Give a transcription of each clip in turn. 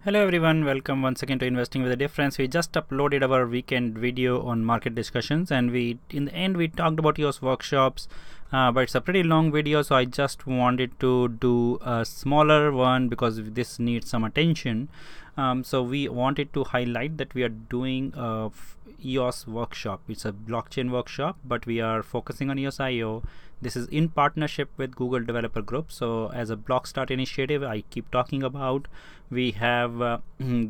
Hello everyone, welcome once again to Investing with a Difference. We just uploaded our weekend video on market discussions, and in the end we talked about EOS workshops, but it's a pretty long video, so I just wanted to do a smaller one because this needs some attention. So we wanted to highlight that we are doing a EOS workshop. It's a blockchain workshop, but we are focusing on EOS IO. This is in partnership with Google Developer Group. So as a Block Start initiative I keep talking about, we have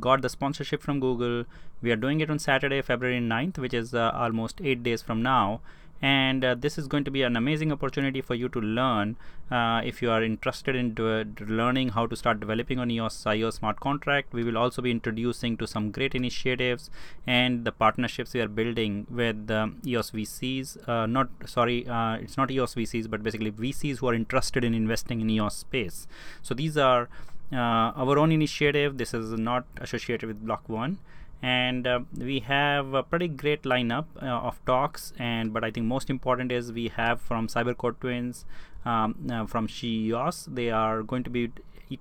got the sponsorship from Google. We are doing it on Saturday, February 9th, which is almost 8 days from now. And this is going to be an amazing opportunity for you to learn if you are interested in learning how to start developing on EOS IO smart contract. We will also be introducing to some great initiatives and the partnerships we are building with EOS VCs. It's not EOS VCs, but basically VCs who are interested in investing in EOS space. So these are our own initiative. This is not associated with Block One. And we have a pretty great lineup of talks, but I think most important is we have from Cybercore Twins, from EOS. They are going to be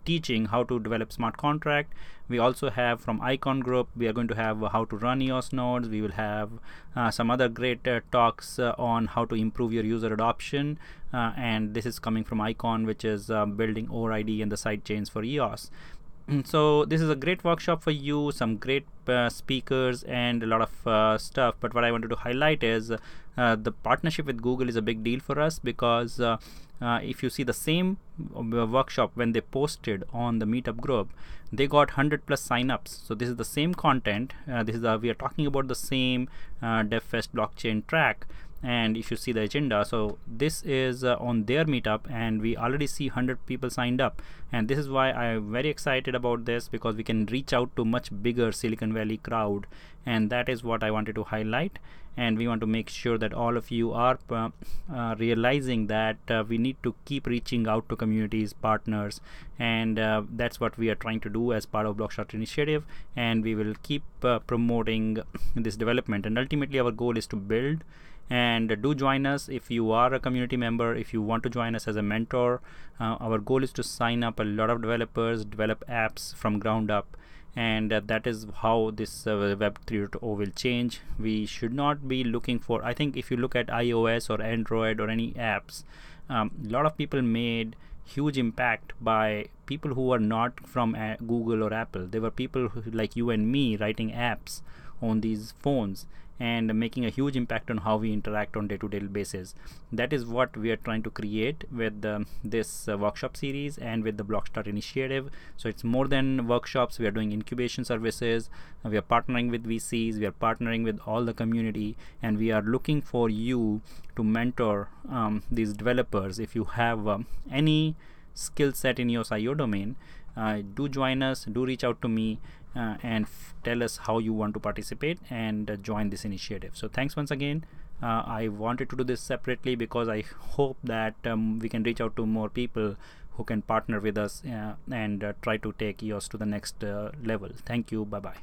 teaching how to develop smart contract. We also have from Icon Group, we are going to have how to run EOS nodes. We will have some other great talks on how to improve your user adoption, and this is coming from Icon, which is building ORID and the side chains for EOS. So this is a great workshop for you, some great speakers and a lot of stuff. But what I wanted to highlight is the partnership with Google is a big deal for us, because if you see the same workshop, when they posted on the meetup group, they got 100+ signups. So this is the same content. We are talking about the same DevFest blockchain track. And if you see the agenda, so this is on their meetup, and we already see 100 people signed up. And this is why I'm very excited about this, because we can reach out to much bigger Silicon Valley crowd, and that is what I wanted to highlight. And we want to make sure that all of you are realizing that we need to keep reaching out to communities, partners, and that's what we are trying to do as part of Blockstart initiative. And we will keep promoting this development, and ultimately our goal is to build. And do join us if you are a community member. If you want to join us as a mentor, our goal is to sign up a lot of developers, develop apps from ground up, and that is how this Web 3.0 will change. We should not be looking for, I think if you look at iOS or Android or any apps, a lot of people made huge impact by people who are not from Google or Apple. They were people like you and me writing apps on these phones and making a huge impact on how we interact on day-to-day basis. That is what we are trying to create with this workshop series and with the Blockstart initiative. So it's more than workshops. We are doing incubation services. We are partnering with VCs. We are partnering with all the community, and we are looking for you to mentor these developers. If you have any skill set in EOS IO domain, do join us, do reach out to me, and tell us how you want to participate and join this initiative. So thanks once again. I wanted to do this separately because I hope that we can reach out to more people who can partner with us and try to take EOS to the next level. Thank you. Bye bye.